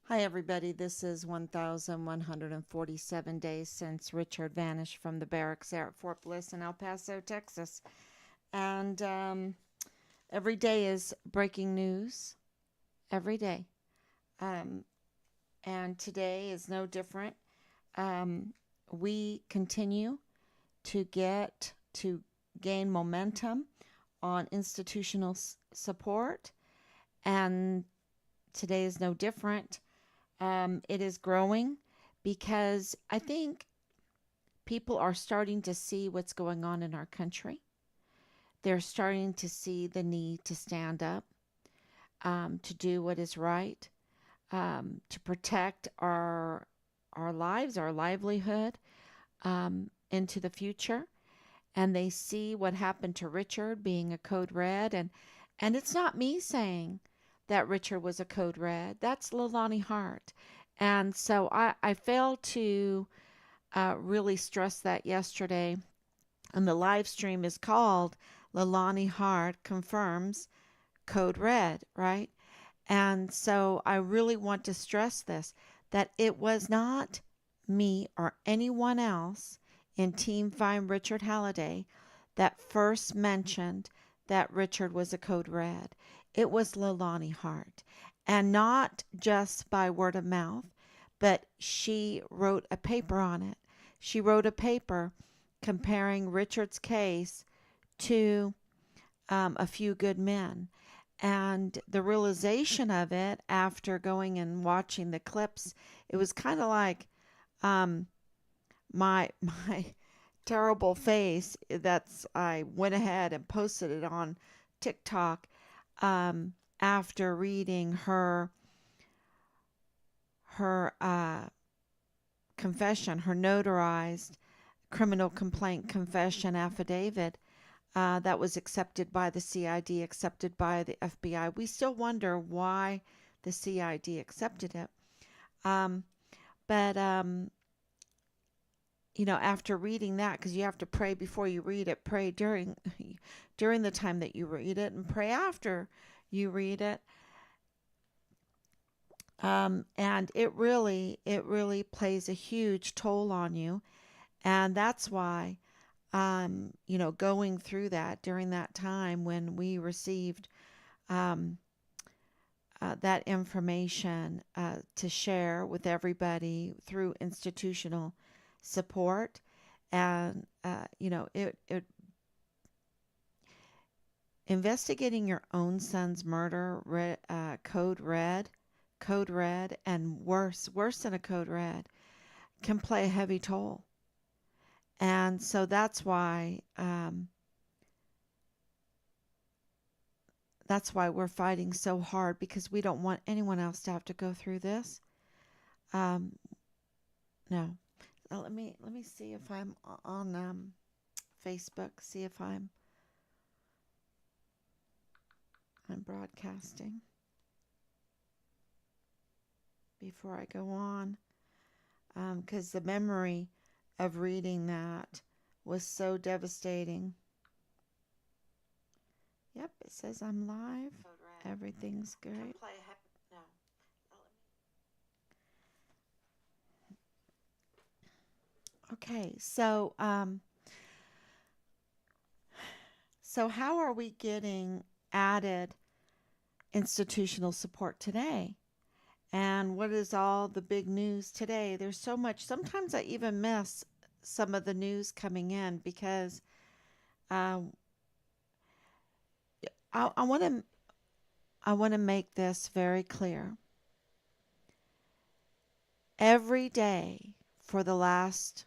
Hi, everybody. This is 1,147 days since Richard vanished from the barracks there at Fort Bliss in El Paso, Texas. And every day is breaking news, every day. Um, and today is no different. Um, we continue to gain momentum on institutional support, and today is no different. It is growing because I think people are starting to see what's going on in our country. They're starting to see the need to stand up, to do what is right, to protect our lives, our livelihood into the future. And they see what happened to Richard being a code red, and it's not me saying that Richard was a code red. That's Leilani Hart. And so I failed to really stress that yesterday. And the live stream is called Leilani Hart Confirms Code Red, right? And so I really want to stress this, that it was not me or anyone else in Team Find Richard Halliday that first mentioned that Richard was a code red. It was Leilani Hart. And not just by word of mouth, but she wrote a paper on it. She wrote a paper comparing Richard's case to A Few Good Men. And the realization of it after going and watching the clips, it was kind of like um, my terrible face. That's I went ahead and posted it on TikTok after reading her confession, her notarized criminal complaint confession affidavit that was accepted by the CID, accepted by the FBI. We still wonder why the CID accepted it. Um, but after reading that, because you have to pray before you read it, pray during the time that you read it, and pray after you read it. And it really plays a huge toll on you, and that's why going through that during that time when we received um, that information to share with everybody through institutional support. And, it investigating your own son's murder, code red, and worse than a code red, can play a heavy toll. And so that's why we're fighting so hard, because we don't want anyone else to have to go through this. Um, no. Let me see if I'm on Facebook. See if I'm broadcasting before I go on, because the memory of reading that was so devastating. Yep, it says I'm live. Everything's great. Okay, so how are we getting added institutional support today? And what is all the big news today? There's so much. Sometimes I even miss some of the news coming in because um, I want to make this very clear. Every day for the last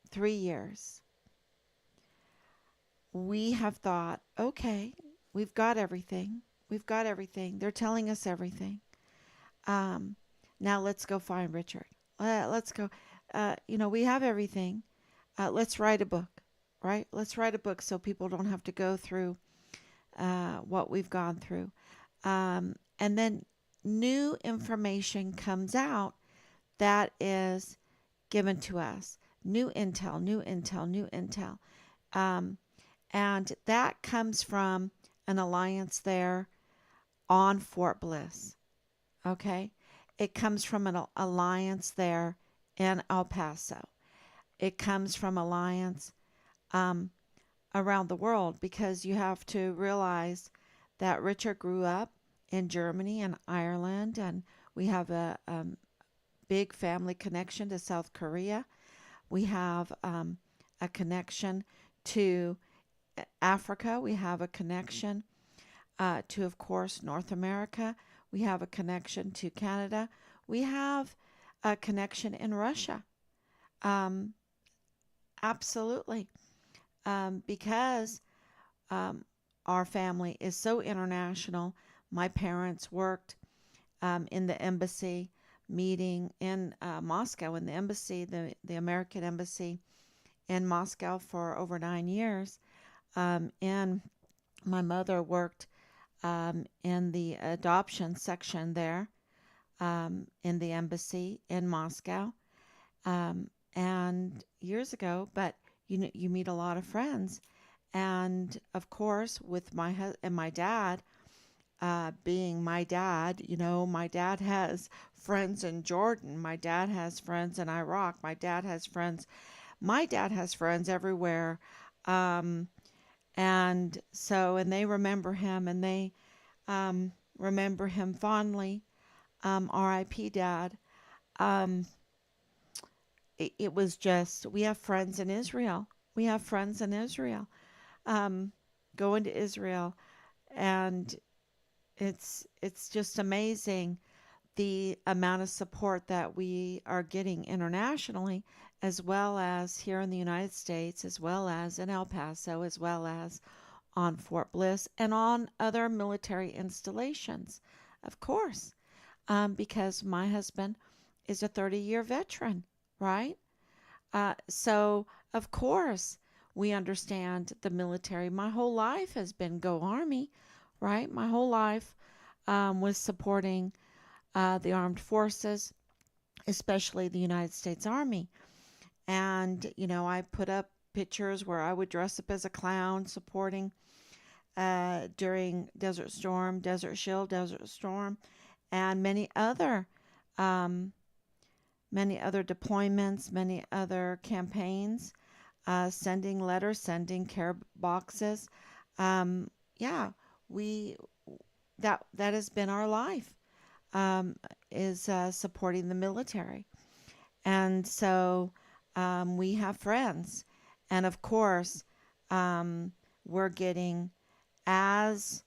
3 years, we have thought, okay, we've got everything. We've got everything. They're telling us everything. Um, Now let's go find Richard. Let's go. We have everything. Let's write a book, right? Let's write a book so people don't have to go through what we've gone through. And then new information comes out that is given to us. New intel, new intel, new intel. Um, and that comes from an alliance there on Fort Bliss. Okay. it comes from an alliance there in El Paso. It comes from alliance um, around the world, because you have to realize that Richard grew up in Germany and Ireland, and we have a big family connection to South Korea. We have a connection to Africa. We have a connection to, of course, North America. We have a connection to Canada. We have a connection in Russia. Um, Absolutely. Because um, our family is so international. My parents worked in the embassy, meeting in Moscow, in the embassy, the American embassy in Moscow for over 9 years. And my mother worked in the adoption section there in the embassy in Moscow. And years ago, but you meet a lot of friends, and of course with and my dad, being my dad, my dad has friends in Jordan, my dad has friends in Iraq, my dad has friends everywhere, um, and they remember him, and they remember him fondly. R.I.P. Dad. Um, it was just, we have friends in Israel. We have friends in Israel. Um, Going to Israel, and it's just amazing the amount of support that we are getting internationally, as well as here in the United States, as well as in El Paso, as well as on Fort Bliss and on other military installations, of course, because my husband is a 30-year veteran, right? So, of course, we understand the military. My whole life has been Go Army, right? My whole life was supporting the armed forces, especially the United States Army. And, I put up pictures where I would dress up as a clown supporting during Desert Storm, Desert Shield, Desert Storm, and um, many other deployments, many other campaigns, sending letters, sending care boxes. Um, yeah, we that has been our life, um, is supporting the military, and so we have friends, and of course, um, we're getting, as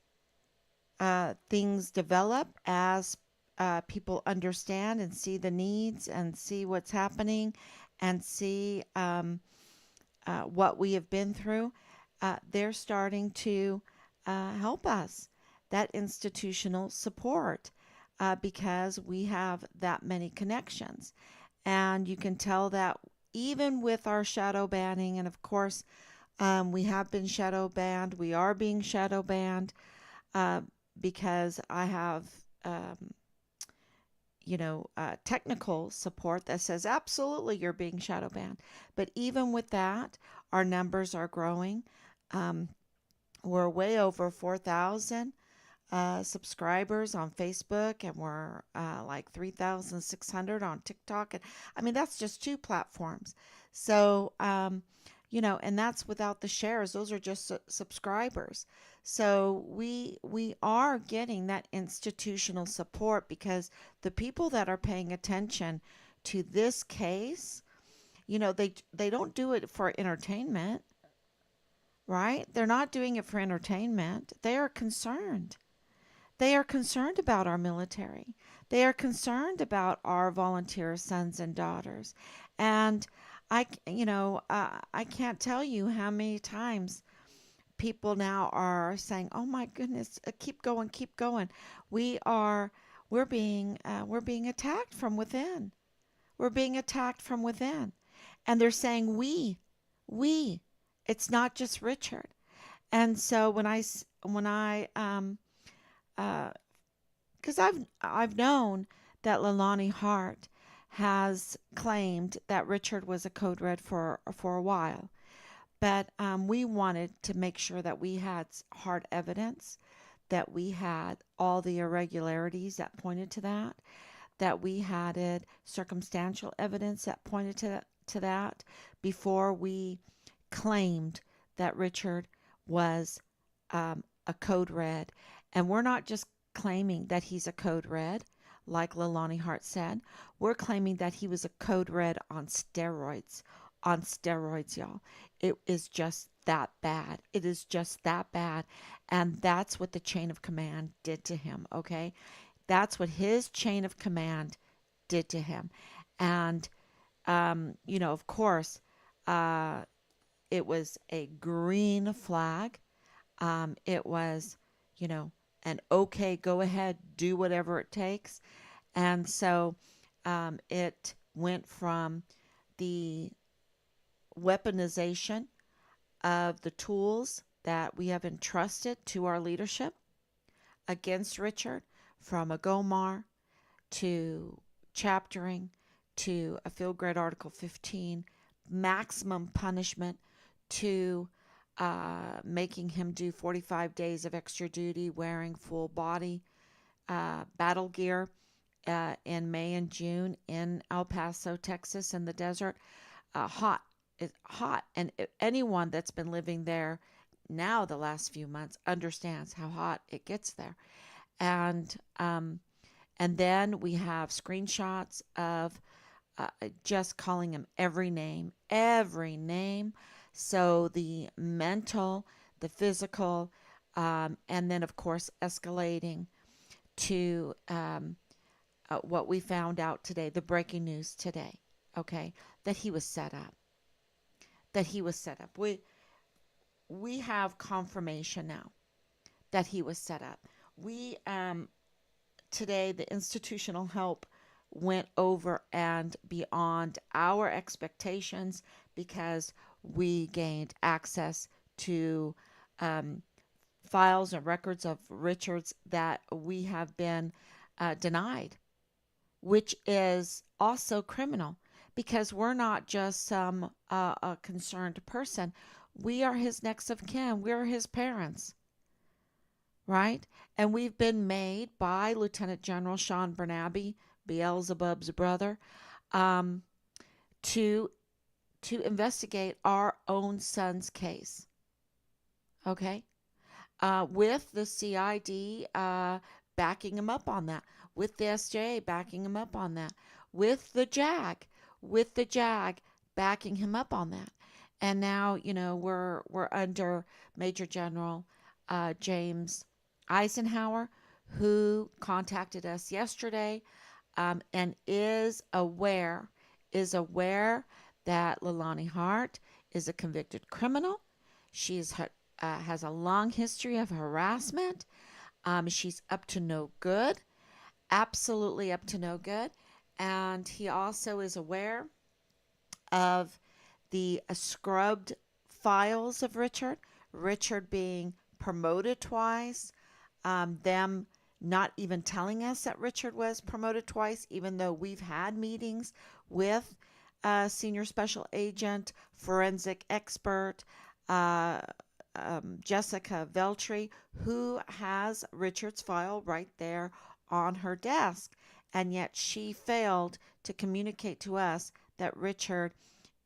things develop, as people understand and see the needs and see what's happening and see what we have been through, they're starting to help us. That institutional support, because we have that many connections. And you can tell that even with our shadow banning, and of course, we have been shadow banned, we are being shadow banned, uh, because I have, technical support that says absolutely you're being shadow banned. But even with that, our numbers are growing. Um, we're way over 4,000 subscribers on Facebook, and we're like 3,600 on TikTok. And I mean, that's just two platforms. So, and that's without the shares. Those are just subscribers. So we are getting that institutional support, because the people that are paying attention to this case, they don't do it for entertainment, right? They're not doing it for entertainment. They are concerned. They are concerned about our military. They are concerned about our volunteer sons and daughters. And I can't tell you how many times people now are saying, "Oh my goodness, keep going, keep going." We are, we're being attacked from within. We're being attacked from within, and they're saying we. It's not just Richard. And so when I uh, because I've known that Leilani Hart has claimed that Richard was a code red for a while, but we wanted to make sure that we had hard evidence, that we had all the irregularities that pointed to that. that we had circumstantial evidence that pointed to that before we claimed that Richard was a code red. And we're not just claiming that he's a code red, like Leilani Hart said. We're claiming that he was a code red on steroids. On steroids, y'all. It is just that bad. It is just that bad. And that's what the chain of command did to him, okay? That's what his chain of command did to him. And, of course, uh, it was a green flag. It was, you know, an okay, go ahead, do whatever it takes. And so it went from the weaponization of the tools that we have entrusted to our leadership against Richard, from a GOMAR to chaptering to a field grade Article 15, maximum punishment to making him do 45 days of extra duty wearing full body battle gear in May and June in El Paso, Texas, in the desert. Hot. It's hot. And anyone that's been living there now the last few months understands how hot it gets there. And then we have screenshots of just calling him every name, every name. So the mental, the physical, and then, of course, escalating to what we found out today, the breaking news today, okay, that he was set up. That he was set up. We have confirmation now that he was set up. We today, the institutional help went over and beyond our expectations because we gained access to files and records of Richard's that we have been denied, which is also criminal because we're not just some a concerned person. We are his next of kin. We're his parents, right? And we've been made by Lieutenant General Sean Bernabe, Beelzebub's brother, to investigate our own son's case. Okay, with the CID backing him up on that, with the SJ backing him up on that, with the JAG backing him up on that, and now we're under Major General James Eisenhower, who contacted us yesterday and is aware that Leilani Hart is a convicted criminal. She's has a long history of harassment. She's up to no good, absolutely up to no good. And he also is aware of the scrubbed files of Richard being promoted twice, them not even telling us that Richard was promoted twice, even though we've had meetings with senior special agent, forensic expert, Jessica Veltri, who has Richard's file right there on her desk. And yet she failed to communicate to us that Richard,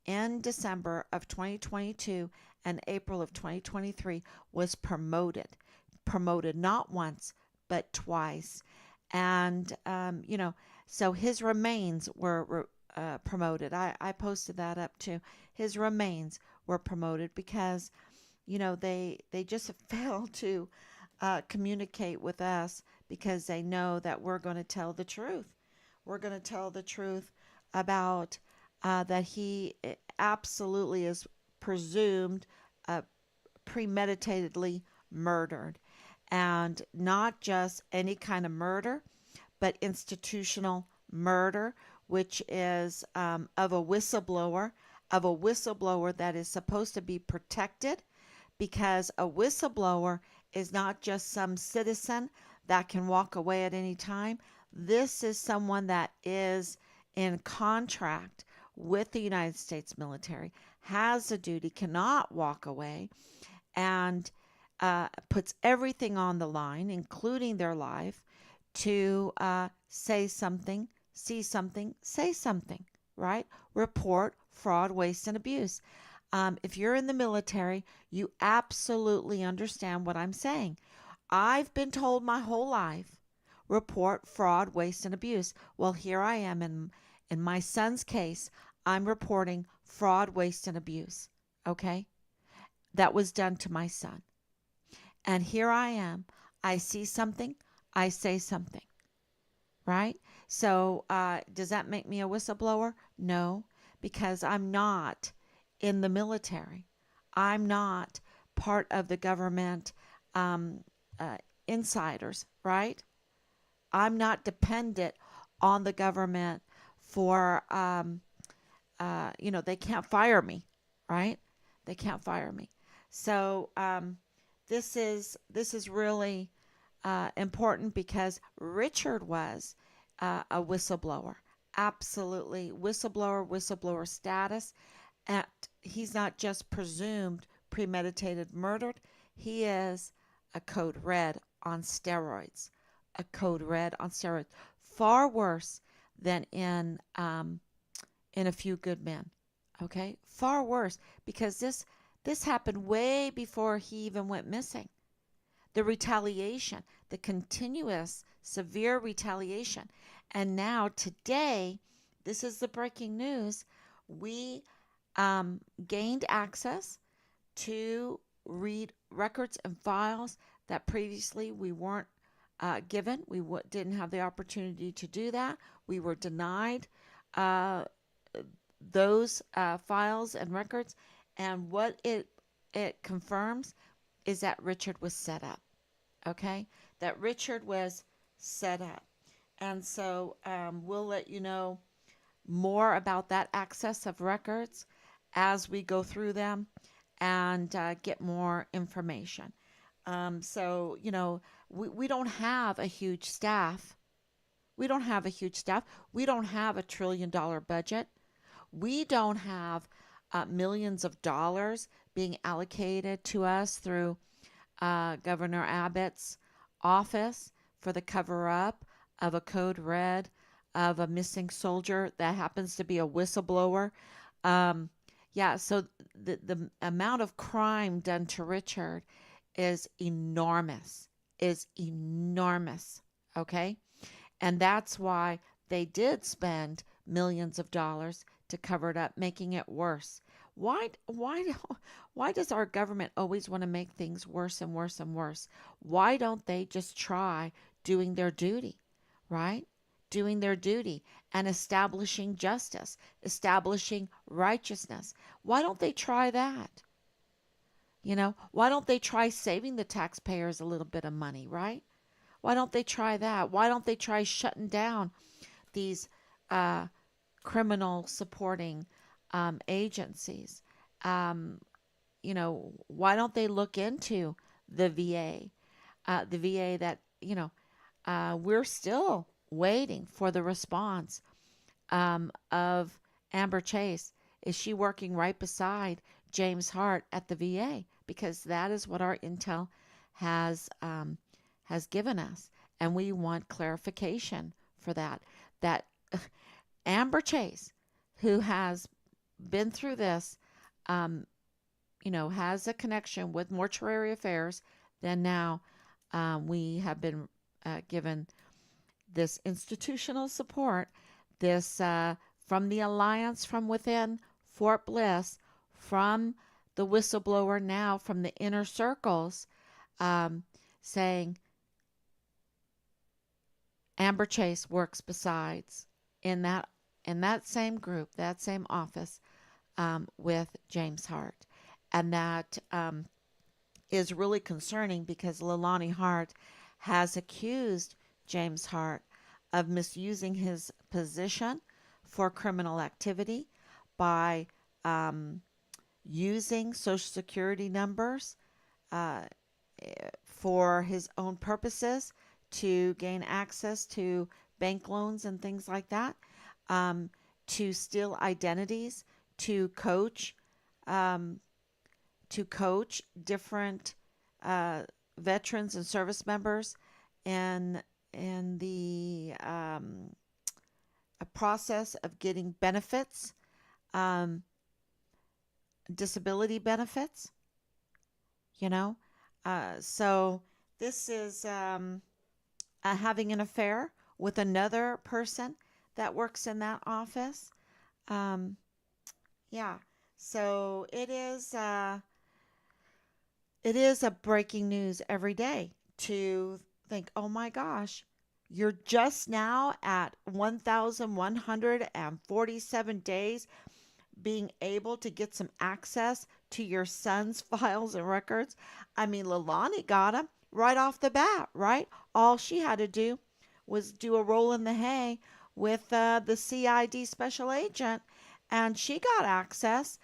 in December of 2022 and April of 2023, was promoted not once, but twice. And, so his remains were promoted. I posted that up too. His remains were promoted because, they just failed to communicate with us because they know that we're going to tell the truth. We're going to tell the truth about that he absolutely is presumed premeditatedly murdered. And not just any kind of murder, but institutional murder, which is of a whistleblower that is supposed to be protected, because a whistleblower is not just some citizen that can walk away at any time. This is someone that is in contract with the United States military, has a duty, cannot walk away, and puts everything on the line, including their life, to say something see something, say something, right? Report fraud, waste, and abuse. If you're in the military, you absolutely understand what I'm saying. I've been told my whole life, report fraud, waste, and abuse. Well, here I am in my son's case. I'm reporting fraud, waste, and abuse. Okay? That was done to my son. And here I am. I see something, I say something, right? So, does that make me a whistleblower? No, because I'm not in the military. I'm not part of the government um, uh, insiders, right? I'm not dependent on the government for, they can't fire me, right? They can't fire me. So this is really important because Richard was a whistleblower, absolutely whistleblower status. And he's not just presumed premeditated murdered. He is a code red on steroids, a code red on steroids, far worse than in A Few Good Men. Okay, far worse because this happened way before he even went missing. The retaliation, the continuous severe retaliation. And now today, this is the breaking news. We gained access to read records and files that previously we weren't given. We didn't have the opportunity to do that. We were denied uh, those files and records. And what it confirms is that Richard was set up. Okay, that Richard was set up. And so we'll let you know more about that access of records as we go through them and get more information. We don't have a huge staff. We don't have a huge staff. We don't have $1 trillion budget. We don't have millions of dollars being allocated to us through Governor Abbott's office for the cover up of a code red of a missing soldier that happens to be a whistleblower. Um, yeah, so the amount of crime done to Richard is enormous, is enormous. Okay. And that's why they did spend millions of dollars to cover it up, making it worse. Why does our government always want to make things worse and worse and worse? Why don't they just try doing their duty, right? Doing their duty and establishing justice, establishing righteousness. Why don't they try that? Why don't they try saving the taxpayers a little bit of money, right? Why don't they try that? Why don't they try shutting down these uh, criminal supporting agencies? Um, why don't they look into the VA? The VA that, we're still waiting for the response of Amber Chase. Is she working right beside James Hart at the VA? Because that is what our intel has has given us, and we want clarification for that. That Amber Chase, who has been through this, um, has a connection with mortuary affairs, then now we have been given this institutional support, this from the Alliance from Within Fort Bliss, from the whistleblower now from the inner circles, saying Amber Chase works besides in that same group, that same office with James Hart, and that is really concerning because Leilani Hart has accused James Hart of misusing his position for criminal activity by using Social Security numbers uh, for his own purposes to gain access to bank loans and things like that, to steal identities, to coach, um, different veterans and service members in in the process of getting benefits, um, disability benefits, you know. So this is having an affair with another person that works in that office. Um, yeah. So it is a breaking news every day to think, oh my gosh, you're just now at 1,147 days being able to get some access to your son's files and records. I mean, Leilani got them right off the bat, right? All she had to do was do a roll in the hay with the CID special agent, and she got access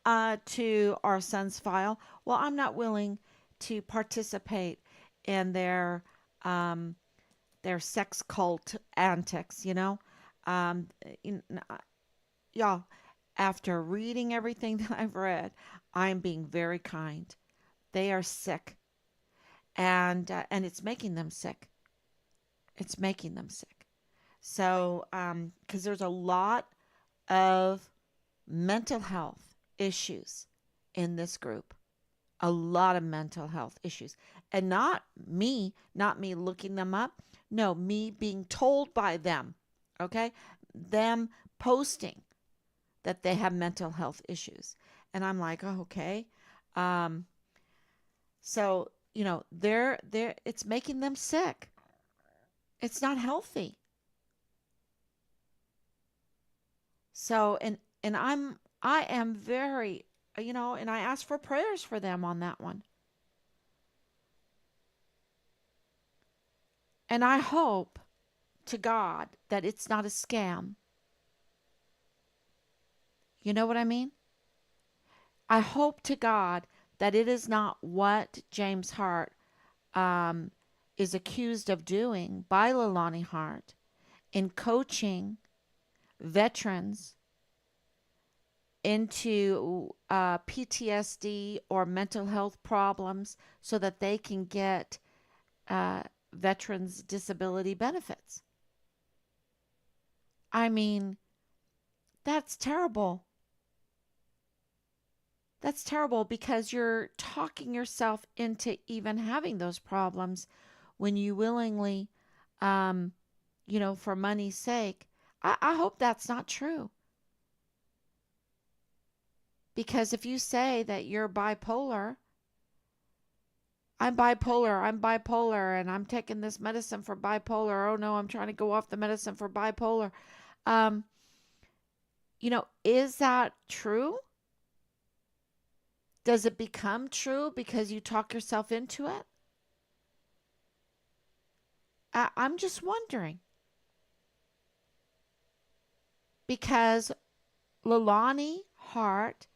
to our son's file. Well, I'm not willing to participate in um, their sex cult antics, you know. Um, in, y'all, after reading everything that I've read, I'm being very kind. They are sick, and it's making them sick. It's making them sick. So, because there's a lot of mental health issues in this group, a lot of mental health issues, and not me looking them up. No, me being told by them. Okay, them posting that they have mental health issues. And I'm like, oh, okay. Um, so, they're it's making them sick. It's not healthy. So, and I am very, and I ask for prayers for them on that one. And I hope to God that it's not a scam. You know what I mean? I hope to God that it is not what James Hart um, is accused of doing by Leilani Hart in coaching veterans into PTSD or mental health problems so that they can get uh, veterans disability benefits. I mean, that's terrible. That's terrible because you're talking yourself into even having those problems when you willingly, um, for money's sake. I hope that's not true. Because if you say that you're bipolar, I'm bipolar, and I'm taking this medicine for bipolar. Oh no, I'm trying to go off the medicine for bipolar. Um, is that true? Does it become true because you talk yourself into it? I'm just wondering because Leilani Hart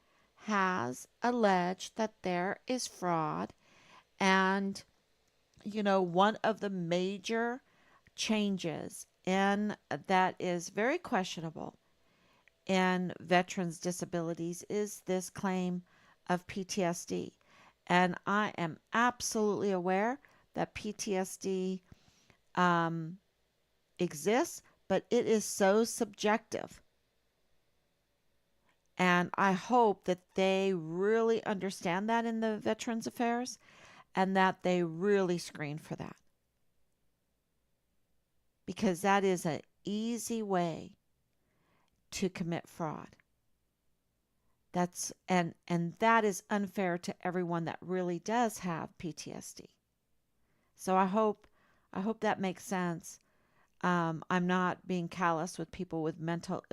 has alleged that there is fraud, and one of the major changes in that is very questionable in veterans disabilities is this claim of PTSD. And I am absolutely aware that PTSD um, exists, but it is so subjective. And I hope that they really understand that in the Veterans Affairs and that they really screen for that, because that is an easy way to commit fraud. And that is unfair to everyone that really does have PTSD. So I hope that makes sense. I'm not being callous with people with mental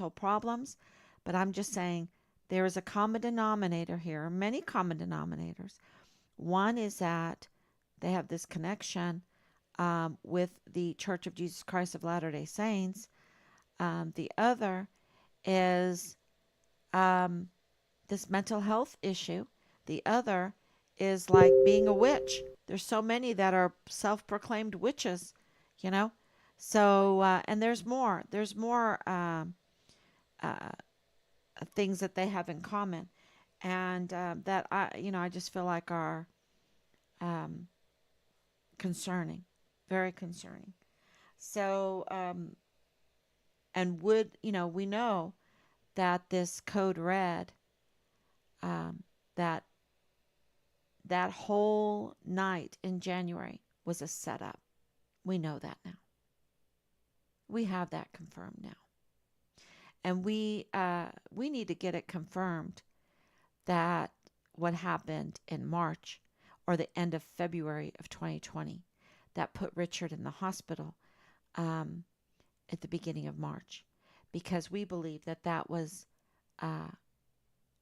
problems, but I'm just saying there is a common denominator here, many common denominators. One is that they have this connection with the Church of Jesus Christ of Latter-day Saints. The other is um, this mental health issue. The other is like being a witch. There's so many that are self-proclaimed witches, you know. So and there's more. There's more uh, things that they have in common, and that I just feel like are um, concerning, very concerning. So And we know that this code red, um, that that whole night in January was a setup. We know that now. We have that confirmed now. And we need to get it confirmed that what happened in March or the end of February of 2020 that put Richard in the hospital um, at the beginning of March, because we believe that that was uh,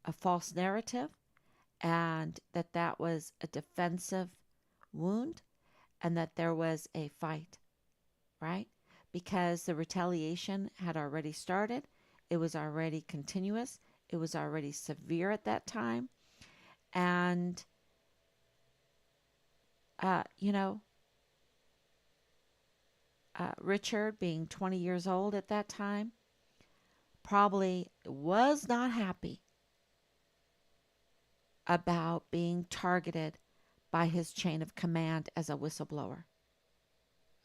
a false narrative, and that that was a defensive wound, and that there was a fight, right? Because the retaliation had already started. It was already continuous. It was already severe at that time. And, uh, you know, Richard, being 20 years old at that time, probably was not happy about being targeted by his chain of command as a whistleblower.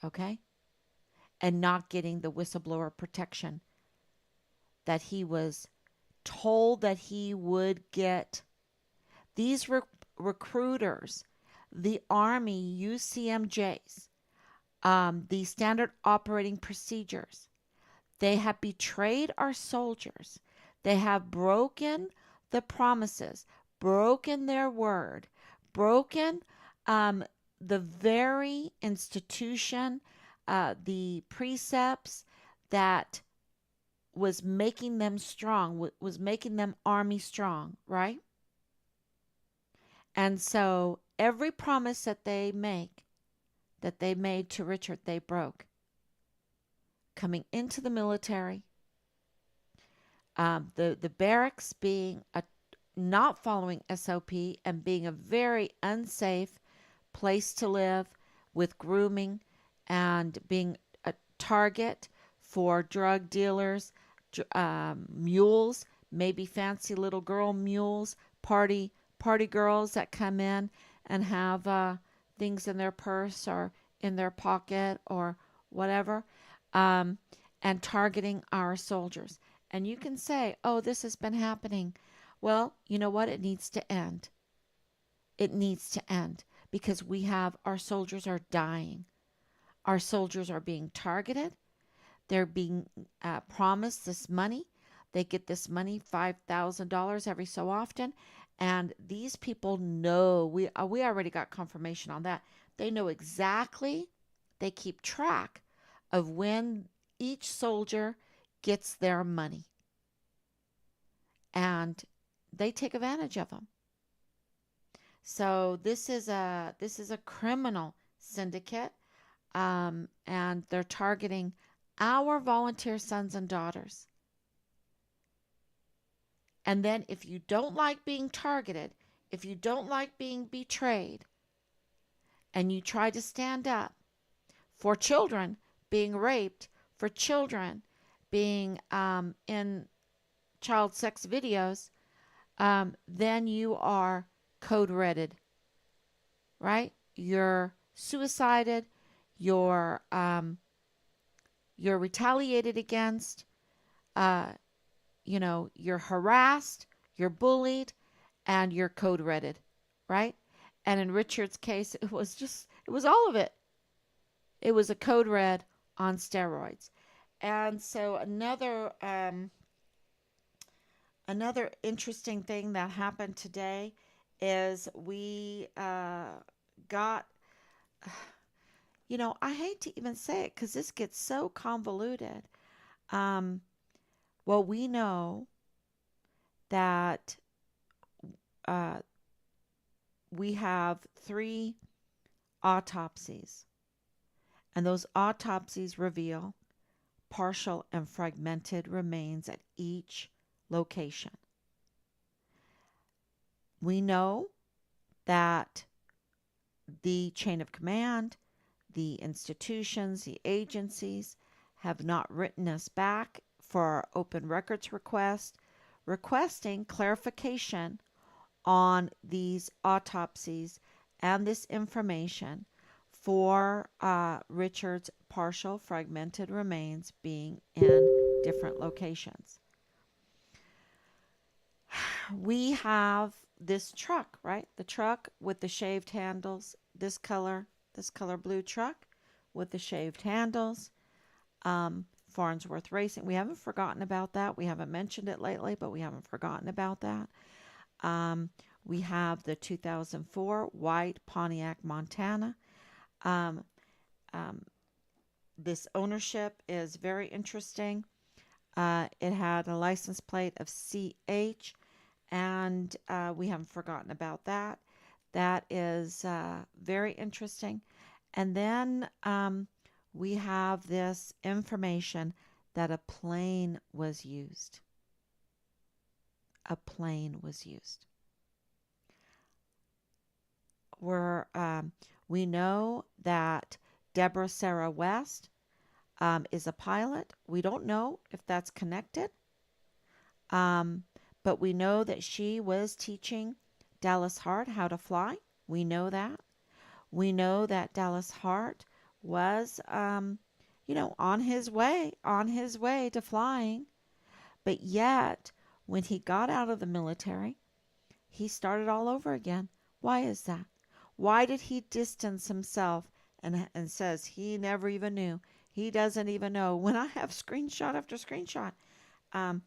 Okay? And not getting the whistleblower protection that he was told that he would get. These recruiters, the Army UCMJs, the standard operating procedures, they have betrayed our soldiers. They have broken the promises, broken their word, broken the very institution, the precepts that was making them strong, was making them Army strong, right? And so every promise that they made to Richard, they broke. Coming into the military, the barracks being not following SOP and being a very unsafe place to live, with grooming and being a target for drug dealers, mules, maybe fancy little girl mules, party girls that come in and have things in their purse or in their pocket or whatever, um, and targeting our soldiers. And you can say, oh, this has been happening. Well, you know what? It needs to end. It needs to end, because our soldiers are dying. Our soldiers are being targeted. They're being promised this money. They get this money, $5,000 every so often. And these people know, we already got confirmation on that. They know exactly, they keep track of when each soldier gets their money. And they take advantage of them. So this is a criminal syndicate, and they're targeting our volunteer sons and daughters. And then if you don't like being targeted, if you don't like being betrayed, and you try to stand up for children being raped, for children being in child sex videos, then you are code redded, right? You're suicided, you're retaliated against, uh, you're harassed, you're bullied, and you're code redded, right? And in Richard's case, it was all of it. It was a code red on steroids. And so another interesting thing that happened today is we got, I hate to even say it because this gets so convoluted. Um, well, we know that uh, we have 3 autopsies, and those autopsies reveal partial and fragmented remains at each location. We know that the chain of command, the institutions, the agencies have not written us back for our open records request, requesting clarification on these autopsies and this information for Richard's partial fragmented remains being in different locations. We have this truck, right? The truck with the shaved handles, this color blue truck with the shaved handles. Farnsworth Racing. We haven't forgotten about that. We haven't mentioned it lately, but we haven't forgotten about that. Um, we have the 2004 white Pontiac Montana. Um, um, this ownership is very interesting. It had a license plate of CH, and we haven't forgotten about that. That is very interesting. And then we have this information that a plane was used. A plane was used. We know that Deborah Sarah West is a pilot. We don't know if that's connected, um, but we know that she was teaching Dallas Hart how to fly. We know that. We know that Dallas Hart was, on his way to flying. But yet, when he got out of the military, he started all over again. Why is that? Why did he distance himself and says he never even knew? He doesn't even know. When I have screenshot after screenshot, um,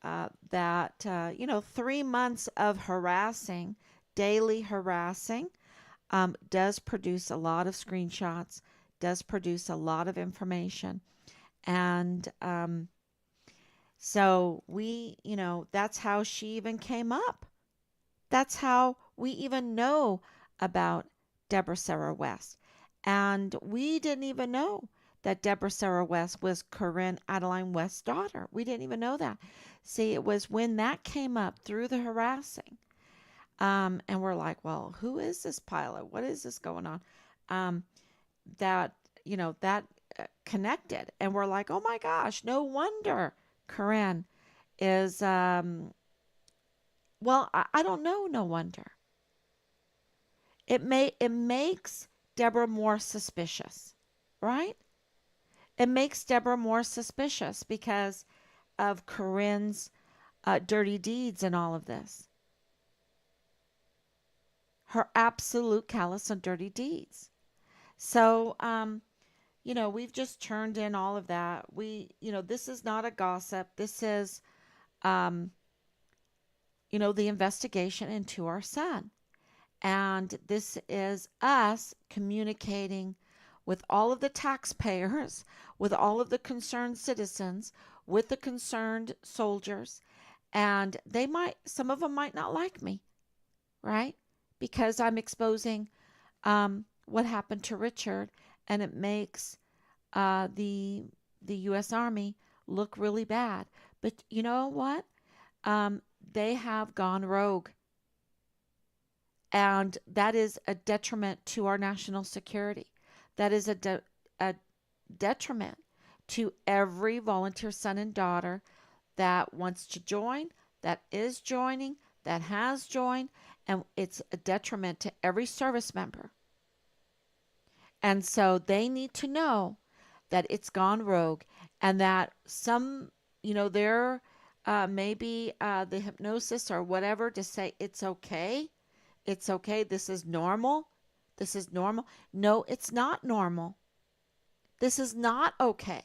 that 3 months of harassing, daily harassing, does produce a lot of screenshots, does produce a lot of information. And so that's how she even came up. That's how we even know about Deborah Sarah West. And we didn't even know that Deborah Sarah West was Corinne Adeline West's daughter. We didn't even know that. See, it was when that came up through the harassing. And we're like, well, who is this pilot? What is this going on? Um, that connected. And we're like, oh my gosh, no wonder Corinne is, I don't know, no wonder. It makes Deborah more suspicious, right? It makes Deborah more suspicious because of Corinne's dirty deeds and all of this. Her absolute callous and dirty deeds. So, we've just turned in all of that. This is not a gossip. This is, um, the investigation into our son. And this is us communicating with all of the taxpayers, with all of the concerned citizens, with the concerned soldiers. And some of them might not like me, right? Because I'm exposing what happened to Richard, and it makes the U.S. Army look really bad. But you know what? They have gone rogue, and that is a detriment to our national security. That is a detriment to every volunteer son and daughter that wants to join, that is joining, that has joined, and it's a detriment to every service member. And so they need to know that it's gone rogue, and that there maybe the hypnosis or whatever to say it's okay. It's okay. This is normal. This is normal. No, it's not normal. This is not okay.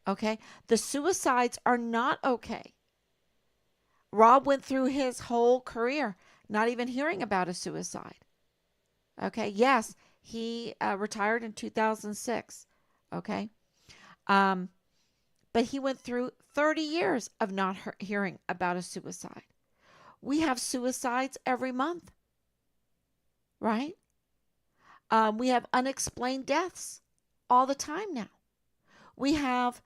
Okay? The suicides are not okay. Rob went through his whole career not even hearing about a suicide. Okay? Yes, he retired in 2006. Okay? But he went through 30 years of not hearing about a suicide. We have suicides every month, right? We have unexplained deaths all the time now. We have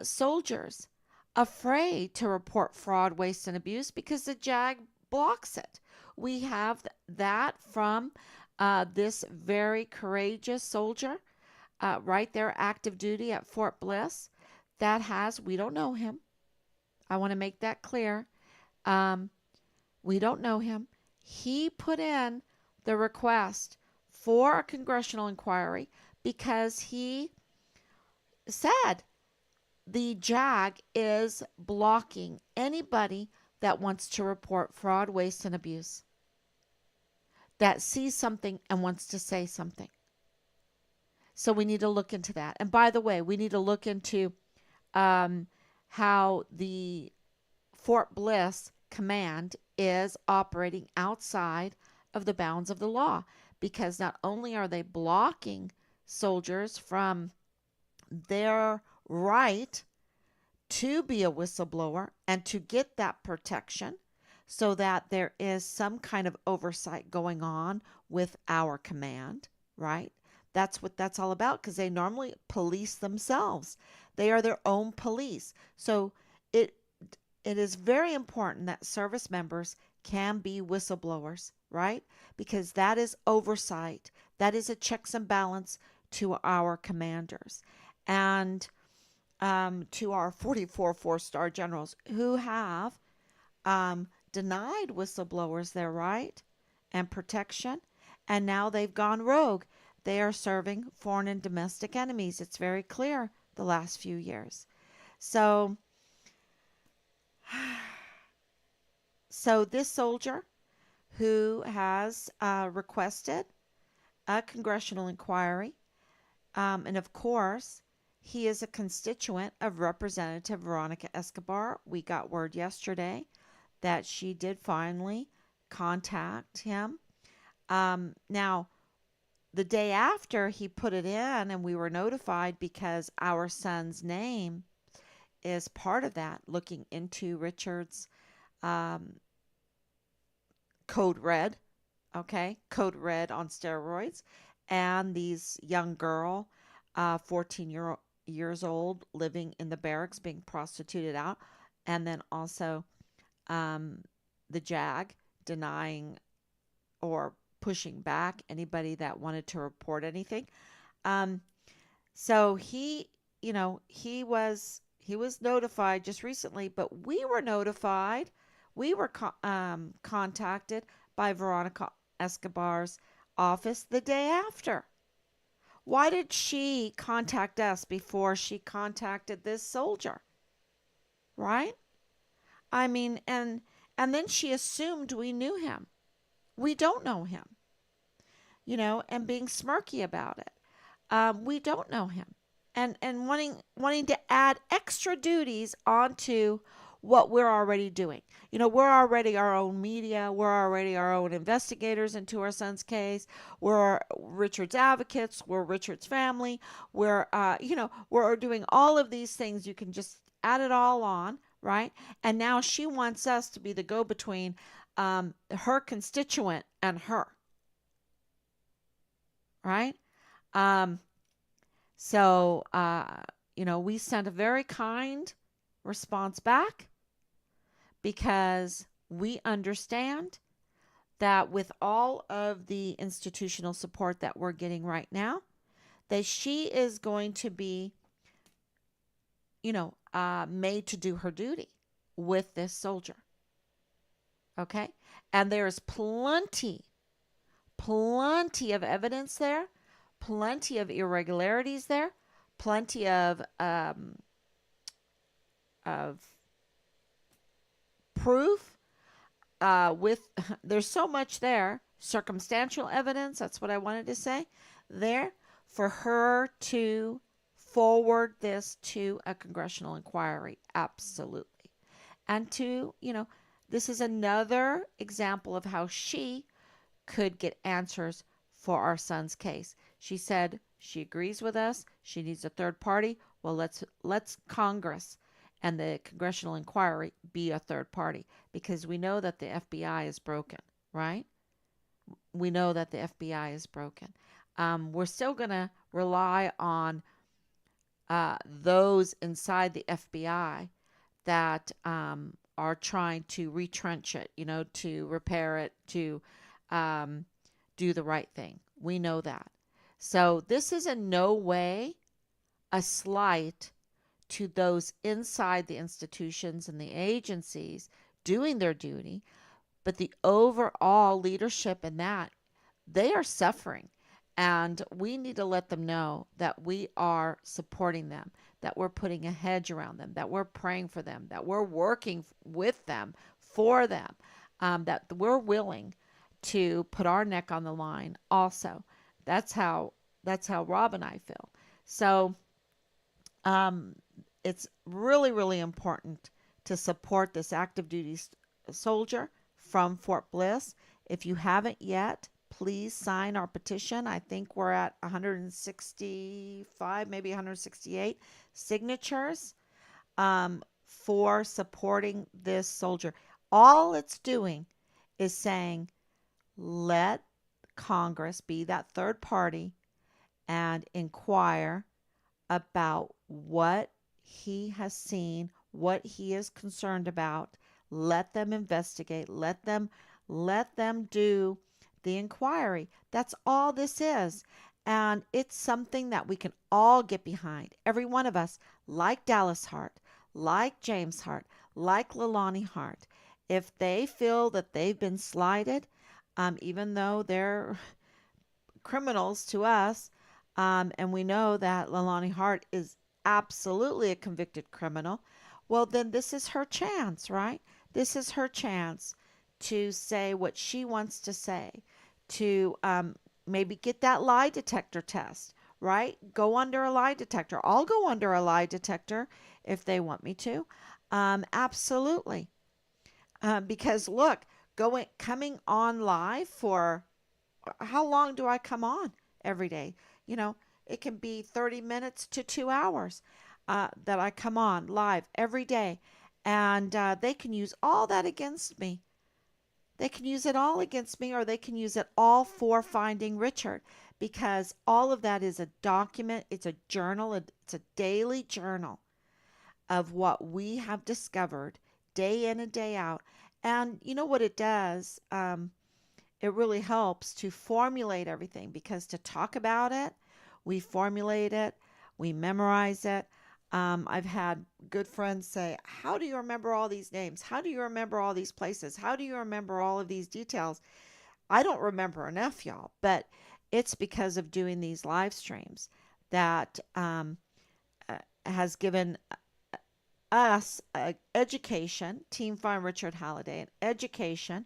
soldiers afraid to report fraud, waste, and abuse because the JAG blocks it. We have that from this very courageous soldier right there, active duty at Fort Bliss. We don't know him. I want to make that clear. We don't know him. He put in the request for a congressional inquiry because he said the JAG is blocking anybody that wants to report fraud, waste, and abuse, that sees something and wants to say something. So we need to look into that. And by the way, we need to look into um, how the Fort Bliss command is operating outside of the bounds of the law, because not only are they blocking soldiers from their right to be a whistleblower and to get that protection, so that there is some kind of oversight going on with our command, right? That's what that's all about, because they normally police themselves. They are their own police. So it it is very important that service members can be whistleblowers, right? Because that is oversight. That is a checks and balance to our commanders and to our 44 four-star generals who have denied whistleblowers their right and protection, and now they've gone rogue. They are serving foreign and domestic enemies. It's very clear the last few years. So, so this soldier who has requested a congressional inquiry, and of course, he is a constituent of Representative Veronica Escobar. We got word yesterday that she did finally contact him. Now, the day after he put it in, and we were notified because our son's name is part of that, looking into Richard's um, code red, okay, code red on steroids, and these young girl, 14 years old, living in the barracks, being prostituted out, and then also the JAG denying or pushing back anybody that wanted to report anything. Um, so he was notified just recently, but we were notified. We were contacted by Veronica Escobar's office the day after. Why did she contact us before she contacted this soldier? Right? I mean, and then she assumed we knew him. We don't know him, and being smirky about it. We don't know him, and wanting to add extra duties onto what we're already doing. We're already our own media. We're already our own investigators into our son's case. We're Richard's advocates. We're Richard's family. We're doing all of these things. You can just add it all on, right? And now she wants us to be the go-between, her constituent and her, right? Um, so, we sent a very kind response back, because we understand that with all of the institutional support that we're getting right now, that she is going to be, made to do her duty with this soldier. Okay? And there is plenty of evidence there, plenty of irregularities there, plenty of proof. With There's so much there, circumstantial evidence. That's what I wanted to say there, for her to forward this to a congressional inquiry. Absolutely. And this is another example of how she could get answers for our son's case. She said she agrees with us. She needs a third party. Well, let's Congress and the congressional inquiry be a third party, because we know that the FBI is broken, right? We know that the FBI is broken. We're still going to rely on those inside the FBI that are trying to retrench it, to repair it, to do the right thing. We know that. So this is in no way a slight to those inside the institutions and the agencies doing their duty, but the overall leadership in that, they are suffering. And we need to let them know that we are supporting them, that we're putting a hedge around them, that we're praying for them, that we're working with them, for them, that we're willing to put our neck on the line also. That's how Rob and I feel. So um, it's really, really important to support this active duty soldier from Fort Bliss. If you haven't yet, please sign our petition. I think we're at 165, maybe 168 signatures for supporting this soldier. All it's doing is saying, let Congress be that third party and inquire about what he has seen, what he is concerned about. Let them investigate. Let them do the inquiry. That's all this is. And it's something that we can all get behind. Every one of us, like Dallas Hart, like James Hart, like Leilani Hart. If they feel that they've been slighted, even though they're criminals to us, and we know that Leilani Hart is absolutely a convicted criminal, well, then this is her chance, right? This is her chance to say what she wants to say, to maybe get that lie detector test, right? Go under a lie detector. I'll go under a lie detector if they want me to. Absolutely. Because look, coming on live for how long do I come on every day? You know, it can be 30 minutes to 2 hours that I come on live every day. And they can use all that against me. They can use it all against me, or they can use it all for finding Richard, because all of that is a document, it's a journal, it's a daily journal of what we have discovered day in and day out. And you know what it does? It really helps to formulate everything, because to talk about it, we formulate it, we memorize it. I've had good friends say, how do you remember all these names? How do you remember all these places? How do you remember all of these details? I don't remember enough, y'all, but it's because of doing these live streams that has given us education, Team Find Richard Halliday, an education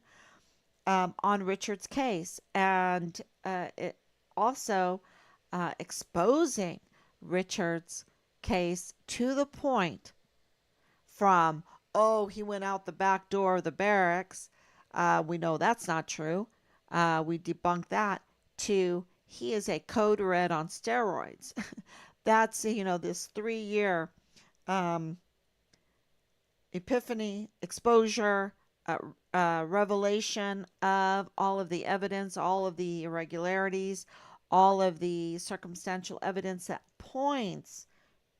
on Richard's case, and it also exposing Richard's case to the point from, oh, he went out the back door of the barracks. We know that's not true. We debunked that, to he is a code red on steroids. That's, this 3 year um, epiphany, exposure, uh, revelation of all of the evidence, all of the irregularities, all of the circumstantial evidence that points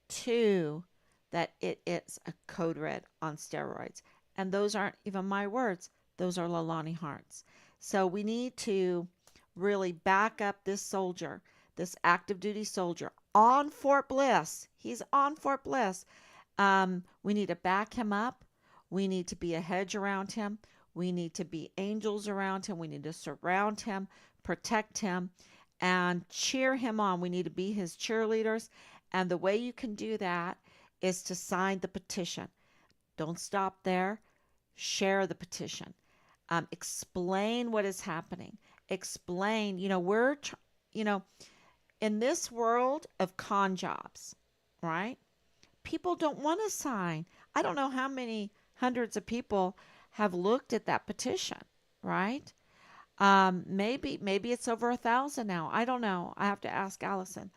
to that it is a code red on steroids. And those aren't even my words, those are Leilani Hart's. So we need to really back up this soldier, this active duty soldier on Fort Bliss. He's on Fort Bliss. We need to back him up. We need to be a hedge around him. We need to be angels around him. We need to surround him, protect him, and cheer him on. We need to be his cheerleaders. And the way you can do that is to sign the petition. Don't stop there. Share the petition. Explain what is happening. Explain, in this world of con jobs, right? People don't want to sign. I don't know how many hundreds of people have looked at that petition, right? Maybe it's over 1,000 now. I don't know. I have to ask Allison.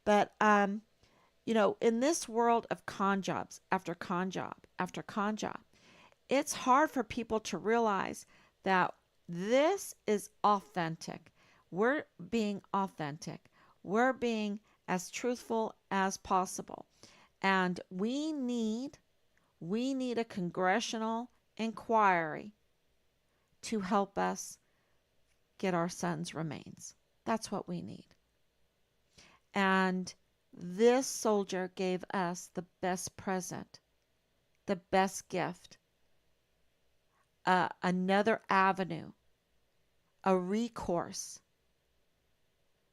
But in this world of con jobs after con job after con job, it's hard for people to realize that this is authentic. We're being authentic. We're being as truthful as possible. And we need a congressional inquiry to help us get our son's remains. That's what we need. And this soldier gave us the best present, the best gift, another avenue, a recourse.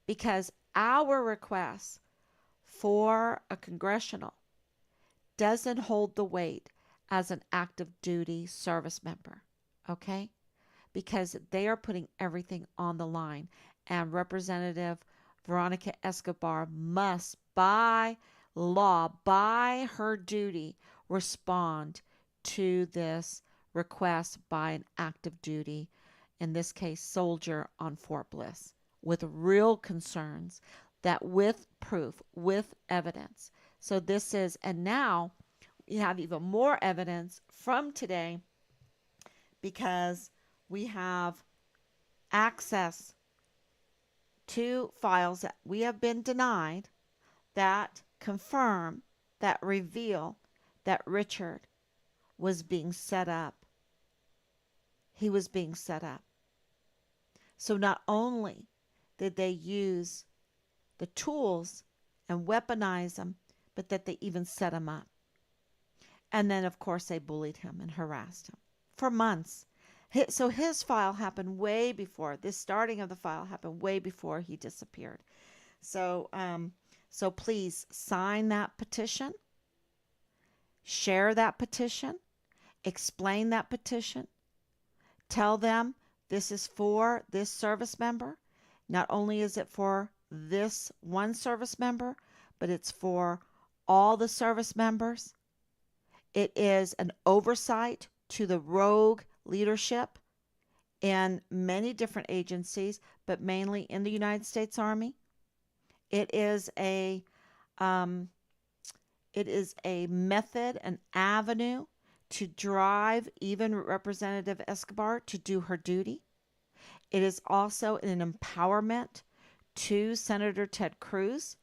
Because our request for a congressional doesn't hold the weight as an active duty service member. Okay? Because they are putting everything on the line. And Representative Veronica Escobar must, by law, by her duty, respond to this request by an active duty, in this case, soldier on Fort Bliss, with real concerns, that with proof, with evidence. So this is, and now we have even more evidence from today because we have access to files that we have been denied that confirm, that reveal that Richard was being set up. He was being set up. So not only did they use the tools and weaponize him, but that they even set him up. And then, of course, they bullied him and harassed him for months. So his file happened way before, this starting of the file happened way before he disappeared. So, so please sign that petition, share that petition, explain that petition, tell them this is for this service member. Not only is it for this one service member, but it's for all the service members. It is an oversight to the rogue leadership in many different agencies, but mainly in the United States Army. It is a method, an avenue to drive even Representative Escobar to do her duty. It is also an empowerment to Senator Ted Cruz,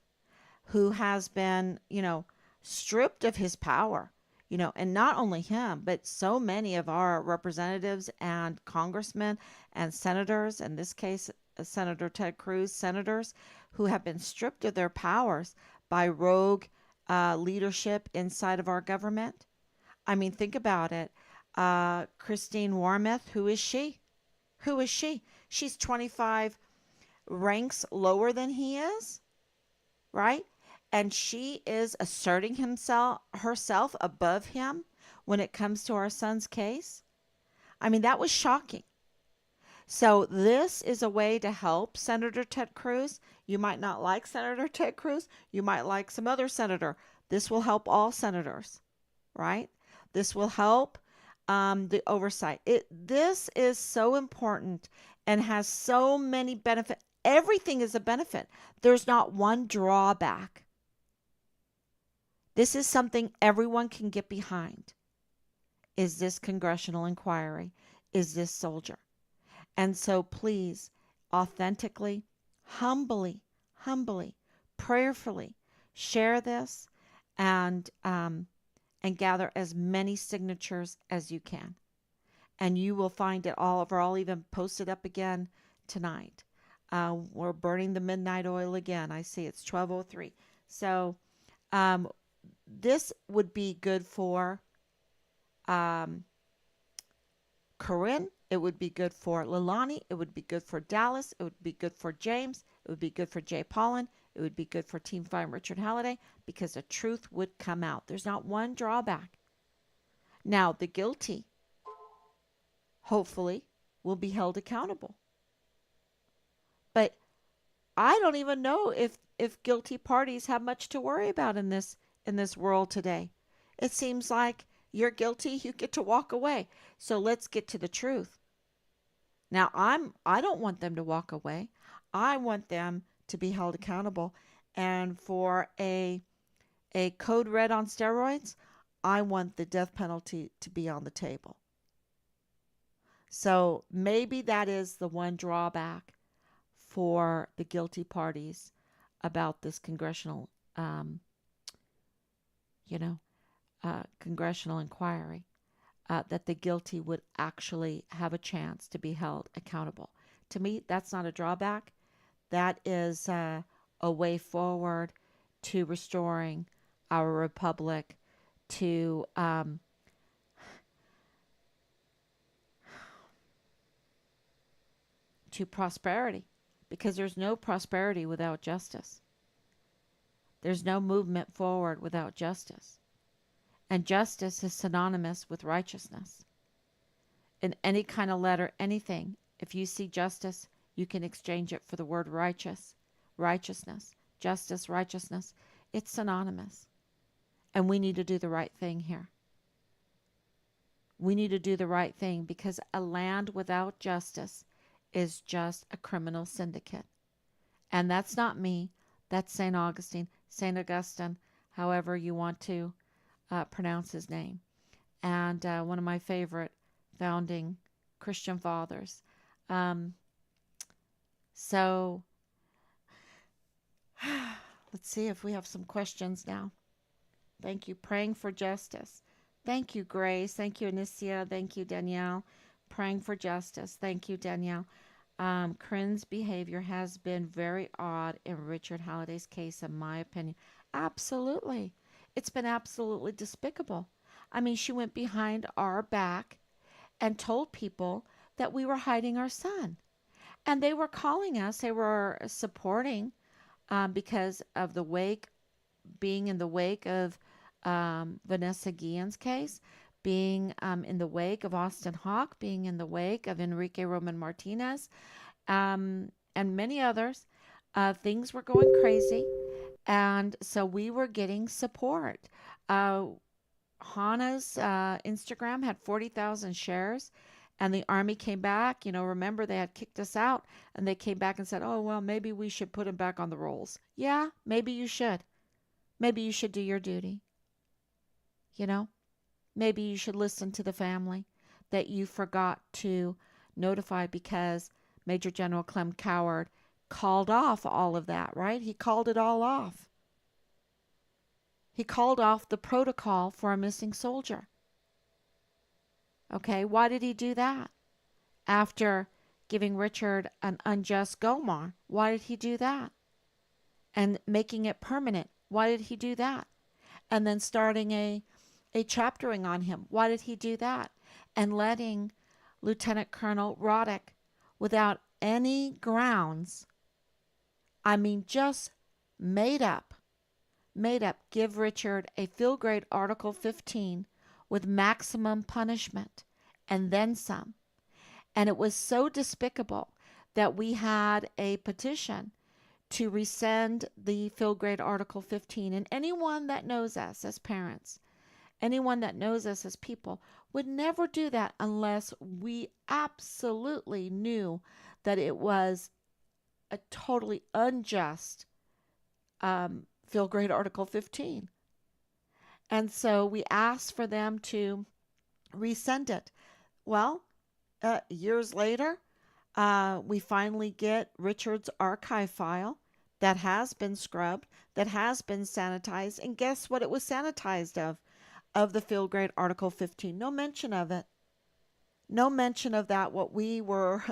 who has been, stripped of his power. And not only him, but so many of our representatives and congressmen and senators, in this case, Senator Ted Cruz, senators who have been stripped of their powers by rogue leadership inside of our government. I mean, think about it. Christine Warmoth, who is she? Who is she? She's 25 ranks lower than he is, right? And she is asserting herself above him when it comes to our son's case. I mean, that was shocking. So this is a way to help Senator Ted Cruz. You might not like Senator Ted Cruz. You might like some other senator. This will help all senators, right? This will help the oversight. This is so important and has so many benefits. Everything is a benefit. There's not one drawback. This is something everyone can get behind. Is this congressional inquiry? Is this soldier? And so please, authentically, humbly, prayerfully share this and gather as many signatures as you can. And you will find it all over. I'll even post it up again tonight. We're burning the midnight oil again. I see it's 12:03. So this would be good for Corinne. It would be good for Leilani. It would be good for Dallas. It would be good for James. It would be good for Jay Paulin. It would be good for Team Fire and Richard Halliday, because the truth would come out. There's not one drawback. Now, the guilty, hopefully, will be held accountable. But I don't even know if guilty parties have much to worry about in this world today. It seems like you're guilty, you get to walk away. So let's get to the truth. Now, I don't want them to walk away. I want them to be held accountable. And for a code red on steroids, I want the death penalty to be on the table. So maybe that is the one drawback for the guilty parties about this congressional, congressional inquiry, that the guilty would actually have a chance to be held accountable. To me, that's not a drawback. That is a way forward to restoring our republic to prosperity, because there's no prosperity without justice. There's no movement forward without justice. And justice is synonymous with righteousness. In any kind of letter, anything, if you see justice, you can exchange it for the word righteous, righteousness, justice, righteousness. It's synonymous. And we need to do the right thing here. We need to do the right thing because a land without justice is just a criminal syndicate. And that's not me. That's St. Augustine, St. Augustine, however you want to pronounce his name. And one of my favorite founding Christian fathers. Um, so let's see if we have some questions now. Thank you. Praying for justice. Thank you, Grace. Thank you, Anicia. Thank you, Danielle. Praying for justice. Thank you, Danielle. Corinne's behavior has been very odd in Richard Halliday's case, in my opinion. Absolutely. It's been absolutely despicable. I mean, she went behind our back and told people that we were hiding our son. And they were calling us, they were supporting because of the wake, being in the wake of Vanessa Guillen's case, being in the wake of Austin Hawke, being in the wake of Enrique Roman Martinez, and many others. Things were going crazy, and so we were getting support. Hannah's Instagram had 40,000 shares, and the army came back. You know, remember they had kicked us out, and they came back and said, oh, well, maybe we should put him back on the rolls. Yeah, maybe you should. Maybe you should do your duty. You know, maybe you should listen to the family that you forgot to notify because Major General Clem Coward called off all of that, right? He called it all off. He called off the protocol for a missing soldier. Okay, why did he do that? After giving Richard an unjust Gomar, why did he do that? And making it permanent, why did he do that? And then starting a chaptering on him, why did he do that? And letting Lieutenant Colonel Roddick, without any grounds, I mean, just made up, give Richard a field grade Article 15 with maximum punishment and then some. And it was so despicable that we had a petition to rescind the field grade Article 15. And anyone that knows us as parents, anyone that knows us as people, would never do that unless we absolutely knew that it was a totally unjust field grade Article 15. And so we asked for them to rescind it. Well, years later, we finally get Richard's archive file that has been scrubbed, that has been sanitized. And guess what it was sanitized of the field grade Article 15. No mention of it. No mention of that, what we were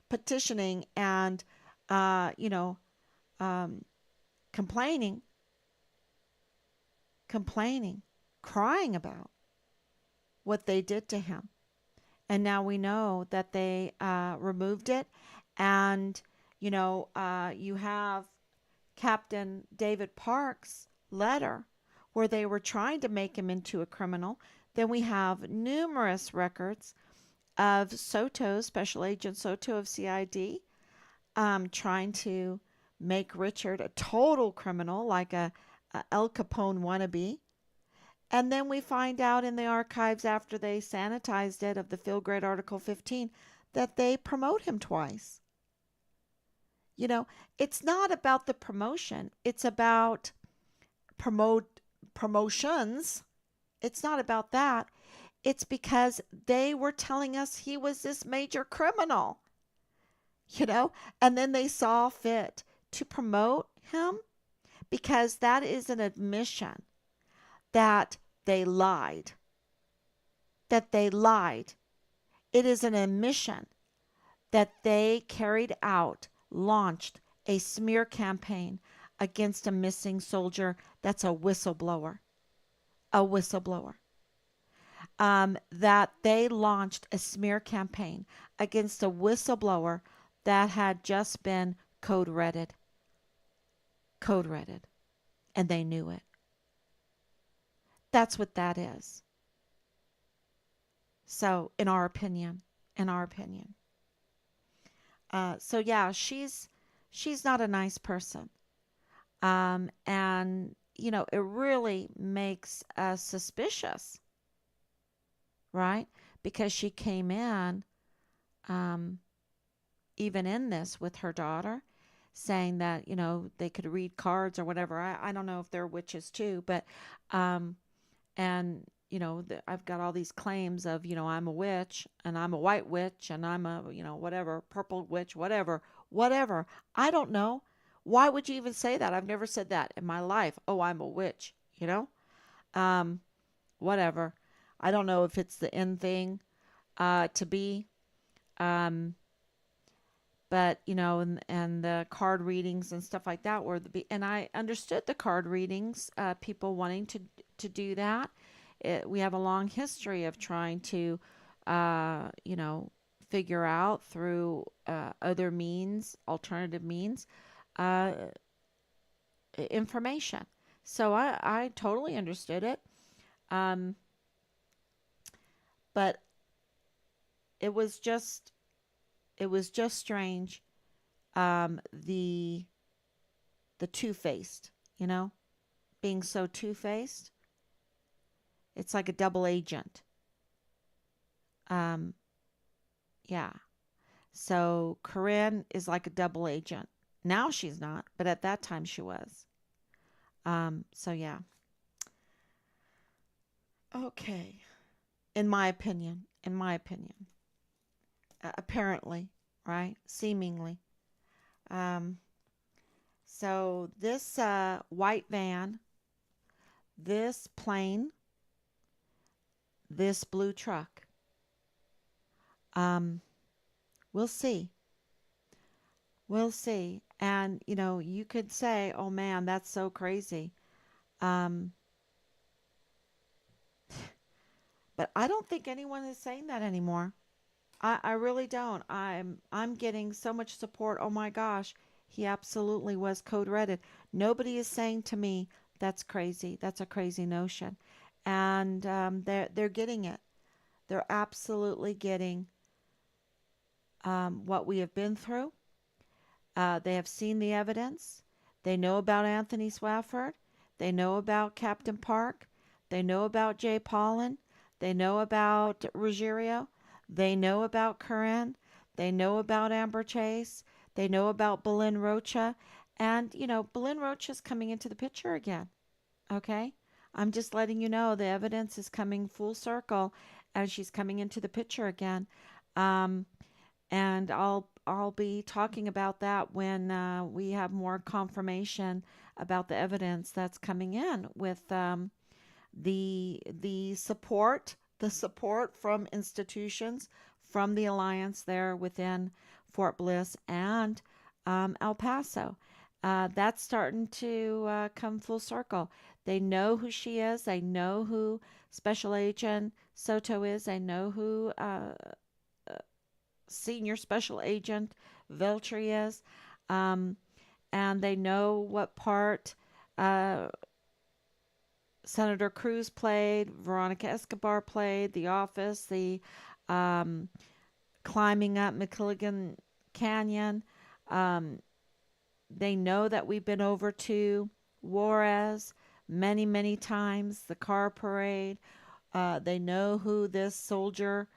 petitioning and, complaining, crying about what they did to him. And now we know that they removed it. And, you have Captain David Park's letter where they were trying to make him into a criminal. Then we have numerous records of Soto, Special Agent Soto of CID, trying to make Richard a total criminal, like a El Capone wannabe. And then we find out in the archives after they sanitized it of the field grade Article 15 that they promote him twice. It's not about the promotion. It's about promotions. It's not about that. It's because they were telling us he was this major criminal, and then they saw fit to promote him because that is an admission that they lied. That they lied. It is an admission that they carried out, launched a smear campaign against a missing soldier that's a whistleblower. A whistleblower. That they launched a smear campaign against a whistleblower that had just been code redded. Code redded. And they knew it. That's what that is. So, in our opinion, so yeah, she's not a nice person. And it really makes us suspicious, right? Because she came in, um, even in this with her daughter, saying that they could read cards or whatever. I don't know if they're witches too, but um, and I've got all these claims of I'm a witch and I'm a white witch and I'm a whatever purple witch, whatever. I don't know. Why would you even say that? I've never said that in my life. Oh, I'm a witch. Um, whatever. I don't know if it's the end thing to be. Um, but and the card readings and stuff like that and I understood the card readings, people wanting to do that. We have a long history of trying to you know figure out through other means, alternative means, uh, information. So I totally understood it. um, but it was just it was just strange, the two-faced, you know being so two-faced. It's like a double agent. Um, yeah. So Corinne is like a double agent. Now she's not, but at that time she was. So yeah. Okay. In my opinion, apparently, right? Seemingly. Um, so this white van, this plane, this blue truck. Um, we'll see. We'll see. And you could say, "Oh man, that's so crazy." Um, but I don't think anyone is saying that anymore. I really don't. I'm getting so much support. Oh my gosh, he absolutely was code redded. Nobody is saying to me that's crazy. That's a crazy notion, and they're getting it. They're absolutely getting what we have been through. They have seen the evidence. They know about Anthony Swafford. They know about Captain Park. They know about Jay Paulin. They know about Ruggiero. They know about Curran. They know about Amber Chase. They know about Belen Rocha. And, Belen Rocha is coming into the picture again. Okay? I'm just letting you know the evidence is coming full circle as she's coming into the picture again. Um, and I'll be talking about that when we have more confirmation about the evidence that's coming in with the support from institutions, from the alliance there within Fort Bliss and El Paso. That's starting to come full circle. They know who she is. They know who Special Agent Soto is. They know who Senior Special Agent Veltri is. Um, and they know what part uh, Senator Cruz played, Veronica Escobar played, The Office, the um, climbing up McKilligan Canyon. Um, they know that we've been over to Juarez many, many times, the car parade. They know who this soldier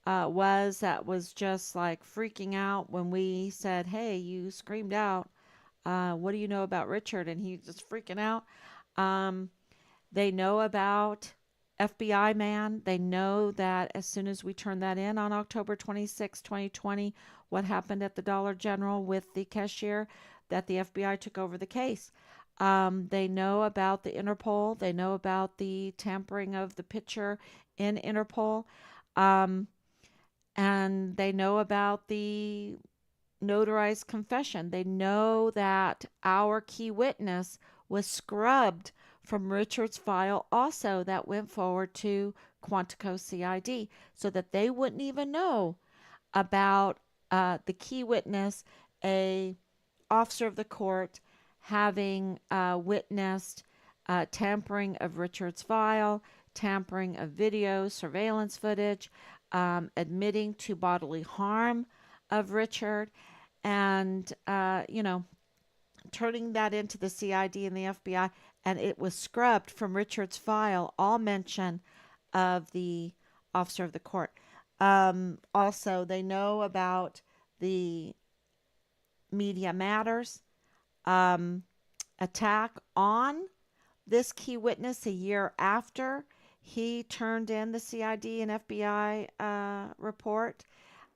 that was just like freaking out when we said, "Hey, you screamed out. What do you know about Richard?" And he's just freaking out. Um, they know about FBI man. They know that as soon as we turned that in on October 26, 2020, what happened at the Dollar General with the cashier, that the FBI took over the case. They know about the Interpol. They know about the tampering of the picture in Interpol. Um, and they know about the notarized confession. They know that our key witness was scrubbed from Richard's file, also that went forward to Quantico CID, so that they wouldn't even know about the key witness, a officer of the court, having witnessed tampering of Richard's file, tampering of video, surveillance footage, admitting to bodily harm of Richard, and, turning that into the CID and the FBI. And it was scrubbed from Richard's file, all mention of the officer of the court. Also, they know about the Media Matters um, attack on this key witness a year after he turned in the CID and FBI report,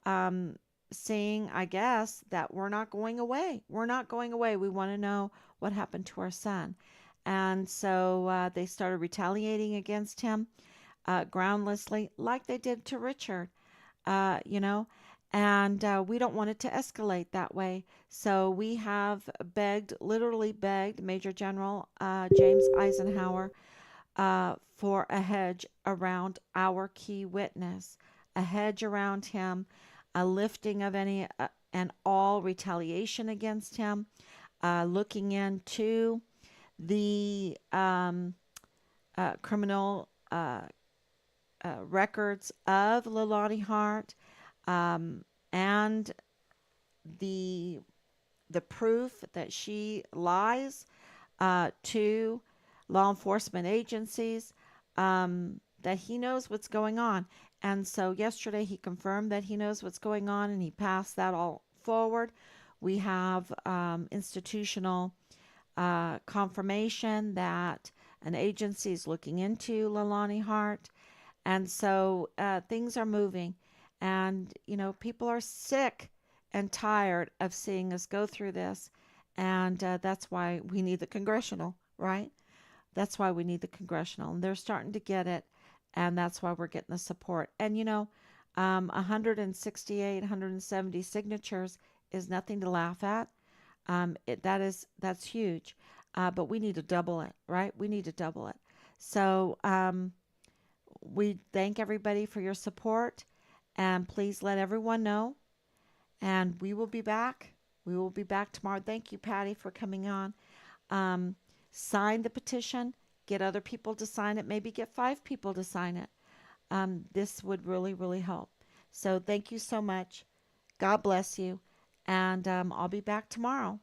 um, saying, I guess, that we're not going away. We're not going away. We want to know what happened to our son. And so they started retaliating against him groundlessly, like they did to Richard, uh, you know, and we don't want it to escalate that way. So we have begged, literally begged Major General James Eisenhower for a hedge around our key witness, a hedge around him, a lifting of any and all retaliation against him, looking into the criminal records of Leilani Hart, um, and the the proof that she lies to law enforcement agencies, that he knows what's going on. And so yesterday he confirmed that he knows what's going on, and he passed that all forward. We have institutional confirmation that an agency is looking into Leilani Hart. And so things are moving. And, people are sick and tired of seeing us go through this. And that's why we need the congressional, right? That's why we need the congressional. And they're starting to get it. And that's why we're getting the support. And, 168, 170 signatures is nothing to laugh at. That's huge. But we need to double it, right? We need to double it. So we thank everybody for your support, and please let everyone know. And we will be back. We will be back tomorrow. Thank you, Patty, for coming on. Um, Sign the petition. Get other people to sign it. Maybe get 5 people to sign it. This would really, really help. So thank you so much. God bless you. And I'll be back tomorrow.